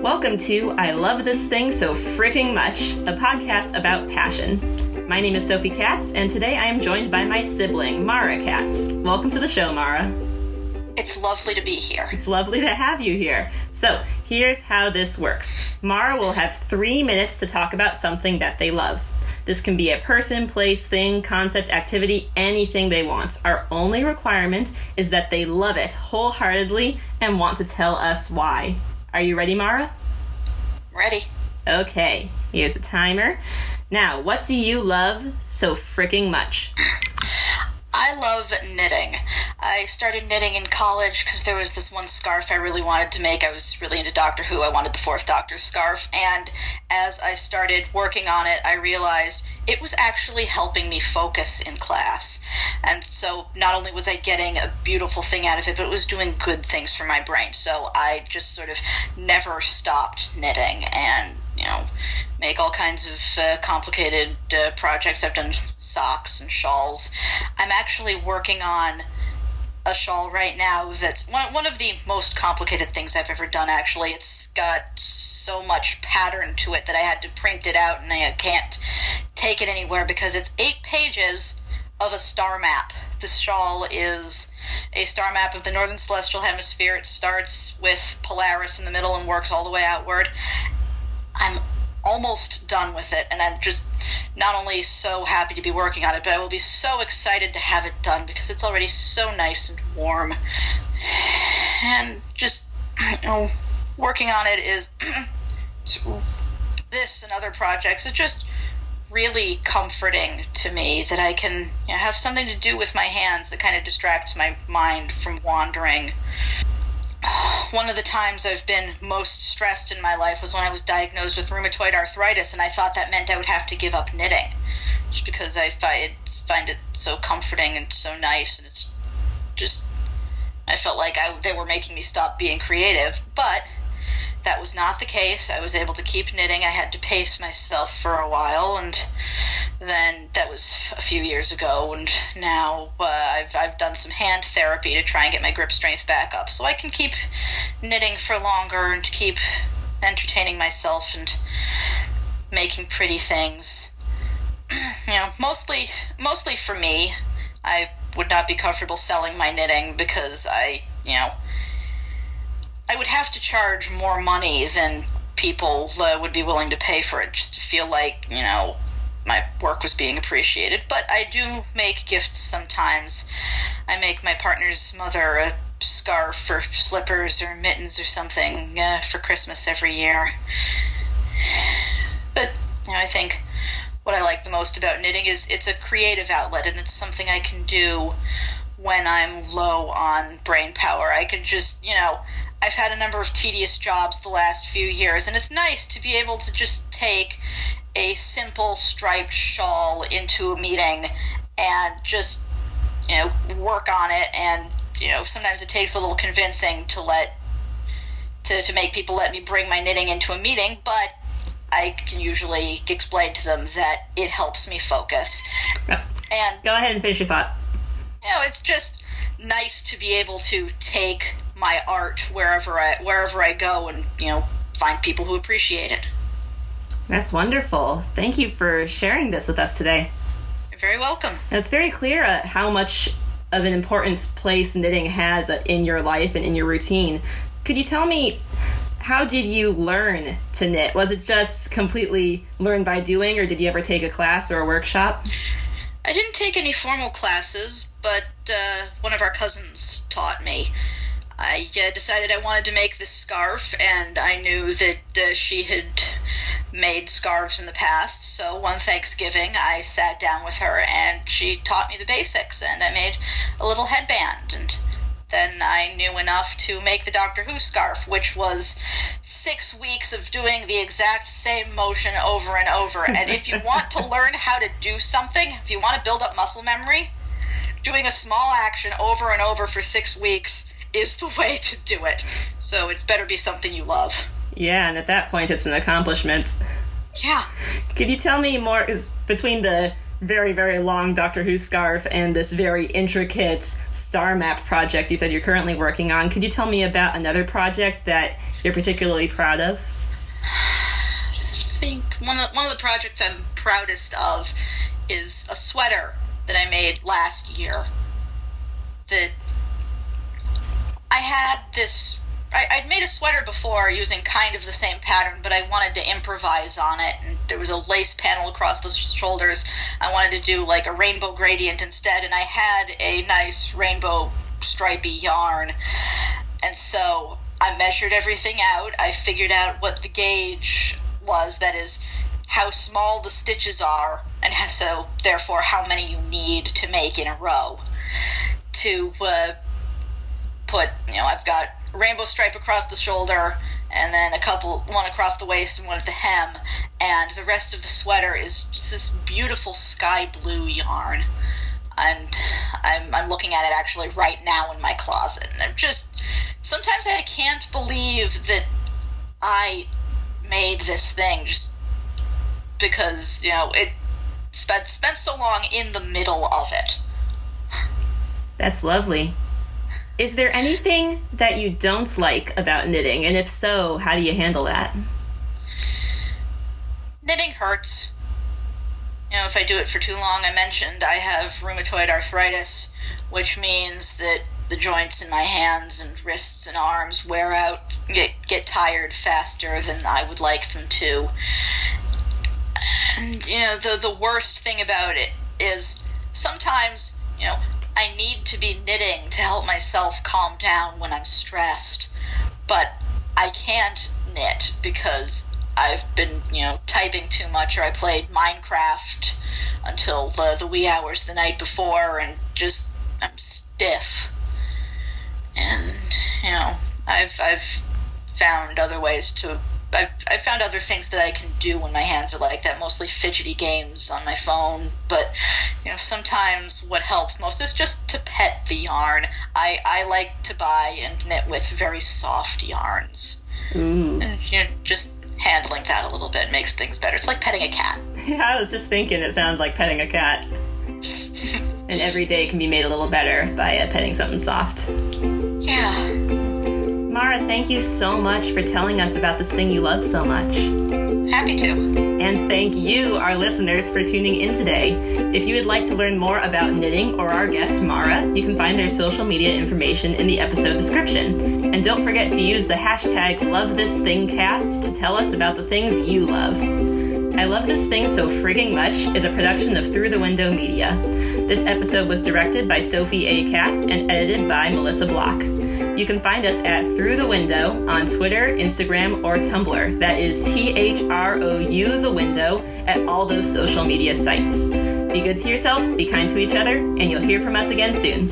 Welcome to I Love This Thing So Fricking Much, a podcast about passion. My name is Sophie Katz, and today I am joined by my sibling, Mara Katz. Welcome to the show, Mara. It's lovely to be here. It's lovely to have you here. So, here's how this works. Mara will have 3 minutes to talk about something that they love. This can be a person, place, thing, concept, activity, anything they want. Our only requirement is that they love it wholeheartedly and want to tell us why. Are you ready, Mara? Ready. Okay, here's the timer. Now, what do you love so fricking much? I love knitting. I started knitting in college because there was this one scarf I really wanted to make. I was really into Doctor Who. I wanted the Fourth Doctor scarf. And as I started working on it, I realized it was actually helping me focus in class. And so not only was I getting a beautiful thing out of it, but it was doing good things for my brain. So I just sort of never stopped knitting and, make all kinds of complicated projects. I've done socks and shawls. I'm actually working on a shawl right now that's one of the most complicated things I've ever done, actually. It's got so much pattern to it that I had to print it out, and I can't take it anywhere because it's 8 pages of a star map. This shawl is a star map of the Northern Celestial Hemisphere. It starts with Polaris in the middle and works all the way outward. I'm almost done with it, and I'm just not only so happy to be working on it, but I will be so excited to have it done because it's already so nice and warm. And just, working on it is this and other projects. It's just really comforting to me that I can have something to do with my hands that kind of distracts my mind from wandering. One of the times I've been most stressed in my life was when I was diagnosed with rheumatoid arthritis, and I thought that meant I would have to give up knitting, just because I find it so comforting and so nice, and it's just, I felt like they were making me stop being creative, but that was not the case. I was able to keep knitting. I had to pace myself for a while, and then that was a few years ago, and now I've done some hand therapy to try and get my grip strength back up, so I can keep knitting for longer and keep entertaining myself and making pretty things. Mostly for me. I would not be comfortable selling my knitting because I would have to charge more money than people would be willing to pay for it, just to feel like, my work was being appreciated. But I do make gifts sometimes. I make my partner's mother a scarf or slippers or mittens or something for Christmas every year. But, I think what I like the most about knitting is it's a creative outlet, and it's something I can do when I'm low on brain power. I could just, I've had a number of tedious jobs the last few years, and it's nice to be able to just take a simple striped shawl into a meeting and just, work on it. And, sometimes it takes a little convincing to make people let me bring my knitting into a meeting, but I can usually explain to them that it helps me focus. And go ahead and finish your thought. It's just nice to be able to take my art wherever I go and, find people who appreciate it. That's wonderful. Thank you for sharing this with us today. You're very welcome. And it's very clear how much of an importance place knitting has in your life and in your routine. Could you tell me, how did you learn to knit? Was it just completely learned by doing, or did you ever take a class or a workshop? I didn't take any formal classes, but one of our cousins taught me. I decided I wanted to make this scarf, and I knew that she had made scarves in the past, so one Thanksgiving I sat down with her and she taught me the basics, and I made a little headband, and then I knew enough to make the Doctor Who scarf, which was 6 weeks of doing the exact same motion over and over. And if you want to learn how to do something, if you want to build up muscle memory, doing a small action over and over for 6 weeks is the way to do it. So it's better be something you love. Yeah, and at that point, it's an accomplishment. Yeah. Could you tell me more, is between the very, very long Doctor Who scarf and this very intricate star map project you said you're currently working on, could you tell me about another project that you're particularly proud of? think one of the projects I'm proudest of is a sweater that I made last year. That I had this. I'd made a sweater before using kind of the same pattern, but I wanted to improvise on it, and there was a lace panel across the shoulders. I wanted to do like a rainbow gradient instead, and I had a nice rainbow stripy yarn. And so I measured everything out. I figured out what the gauge was, that is, how small the stitches are, and so therefore how many you need to make in a row. To put, I've got rainbow stripe across the shoulder, and then one across the waist and one at the hem, and the rest of the sweater is just this beautiful sky blue yarn. And I'm looking at it actually right now in my closet, and sometimes I can't believe that I made this thing, just because it spent so long in the middle of it. That's lovely. Is there anything that you don't like about knitting? And if so, how do you handle that? Knitting hurts. If I do it for too long, I mentioned I have rheumatoid arthritis, which means that the joints in my hands and wrists and arms wear out, get tired faster than I would like them to. And, the worst thing about it is sometimes, I need to be knitting to help myself calm down when I'm stressed, but I can't knit because I've been, typing too much, or I played Minecraft until the wee hours the night before, and I'm stiff. And, I've found other ways I've found other things that I can do when my hands are like that, mostly fidgety games on my phone, but, sometimes what helps most is just to pet the yarn. I like to buy and knit with very soft yarns. Ooh. And, just handling that a little bit makes things better. It's like petting a cat. Yeah, I was just thinking it sounds like petting a cat. And every day can be made a little better by petting something soft. Yeah. Mara, thank you so much for telling us about this thing you love so much. Happy to. And thank you, our listeners, for tuning in today. If you would like to learn more about knitting or our guest, Mara, you can find their social media information in the episode description. And don't forget to use the hashtag #LoveThisThingCast to tell us about the things you love. I Love This Thing So Frigging Much is a production of Through the Window Media. This episode was directed by Sophie A. Katz and edited by Melissa Block. You can find us at Through the Window on Twitter, Instagram, or Tumblr. That is THROU the Window at all those social media sites. Be good to yourself, be kind to each other, and you'll hear from us again soon.